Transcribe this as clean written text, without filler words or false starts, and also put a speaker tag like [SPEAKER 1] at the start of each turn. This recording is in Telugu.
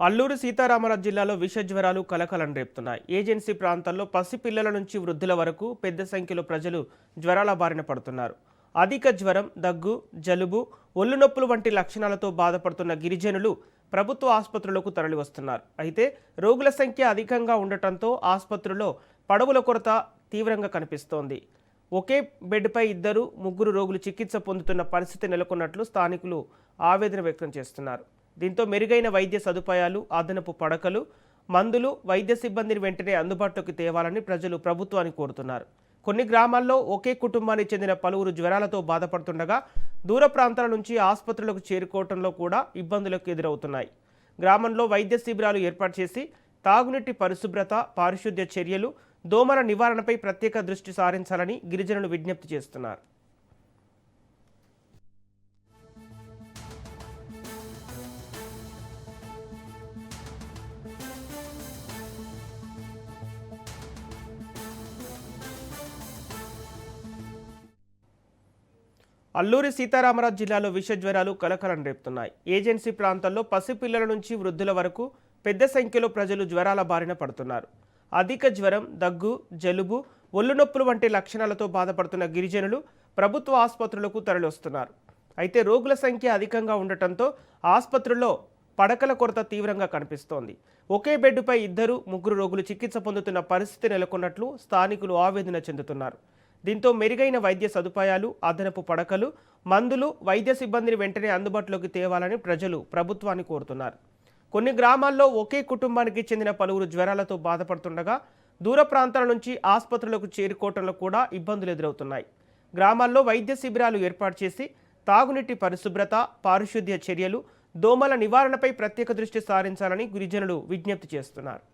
[SPEAKER 1] అల్లూరు సీతారామరాజు జిల్లాలో విష జ్వరాలు కలకలం రేపుతున్నాయి. ఏజెన్సీ ప్రాంతాల్లో పసిపిల్లల నుంచి వృద్ధుల వరకు పెద్ద సంఖ్యలో ప్రజలు జ్వరాల బారిన పడుతున్నారు. అధిక జ్వరం, దగ్గు, జలుబు, ఒళ్ళు నొప్పులు వంటి లక్షణాలతో బాధపడుతున్న గిరిజనులు ప్రభుత్వ ఆసుపత్రులకు తరలివస్తున్నారు. అయితే రోగుల సంఖ్య అధికంగా ఉండటంతో ఆసుపత్రుల్లో పడవల కొరత తీవ్రంగా కనిపిస్తోంది. ఒకే బెడ్పై ఇద్దరు, ముగ్గురు రోగులు చికిత్స పొందుతున్న పరిస్థితి నెలకొన్నట్లు స్థానికులు ఆవేదన వ్యక్తం చేస్తున్నారు. దీంతో మెరుగైన వైద్య సదుపాయాలు, అదనపు పడకలు, మందులు, వైద్య సిబ్బందిని వెంటనే అందుబాటులోకి తేవాలని ప్రజలు ప్రభుత్వాన్ని కోరుతున్నారు. కొన్ని గ్రామాల్లో ఒకే కుటుంబానికి చెందిన పలువురు జ్వరాలతో బాధపడుతుండగా దూర ప్రాంతాల నుంచి ఆసుపత్రులకు చేరుకోవడంలో కూడా ఇబ్బందులకు ఎదురవుతున్నాయి. గ్రామంలో వైద్య శిబిరాలు ఏర్పాటు చేసి తాగునీటి పరిశుభ్రత, పారిశుద్ధ్య చర్యలు, దోమల నివారణపై ప్రత్యేక దృష్టి సారించాలని గిరిజనులు విజ్ఞప్తి చేస్తున్నారు. అల్లూరి సీతారామరాజు జిల్లాలో విష జ్వరాలు కలకలం రేపుతున్నాయి. ఏజెన్సీ ప్రాంతాల్లో పసిపిల్లల నుంచి వృద్ధుల వరకు పెద్ద సంఖ్యలో ప్రజలు జ్వరాల బారిన పడుతున్నారు. అధిక జ్వరం, దగ్గు, జలుబు, ఒళ్ళు నొప్పులు వంటి లక్షణాలతో బాధపడుతున్న గిరిజనులు ప్రభుత్వ ఆసుపత్రులకు తరలివస్తున్నారు. అయితే రోగుల సంఖ్య అధికంగా ఉండటంతో ఆసుపత్రుల్లో పడకల కొరత తీవ్రంగా కనిపిస్తోంది. ఒకే బెడ్డుపై ఇద్దరు, ముగ్గురు రోగులు చికిత్స పొందుతున్న పరిస్థితి నెలకొన్నట్లు స్థానికులు ఆవేదన చెందుతున్నారు. దీంతో మెరుగైన వైద్య సదుపాయాలు, అదనపు పడకలు, మందులు, వైద్య సిబ్బందిని వెంటనే అందుబాటులోకి తేవాలని ప్రజలు ప్రభుత్వాన్ని కోరుతున్నారు. కొన్ని గ్రామాల్లో ఒకే కుటుంబానికి చెందిన పలువురు జ్వరాలతో బాధపడుతుండగా దూర ప్రాంతాల నుంచి ఆసుపత్రులకు చేరుకోవడంలో కూడా ఇబ్బందులు ఎదురవుతున్నాయి. గ్రామాల్లో వైద్య శిబిరాలు ఏర్పాటు చేసి తాగునీటి పరిశుభ్రత, పారిశుద్ధ్య చర్యలు, దోమల నివారణపై ప్రత్యేక దృష్టి సారించాలని గిరిజనులు విజ్ఞప్తి చేస్తున్నారు.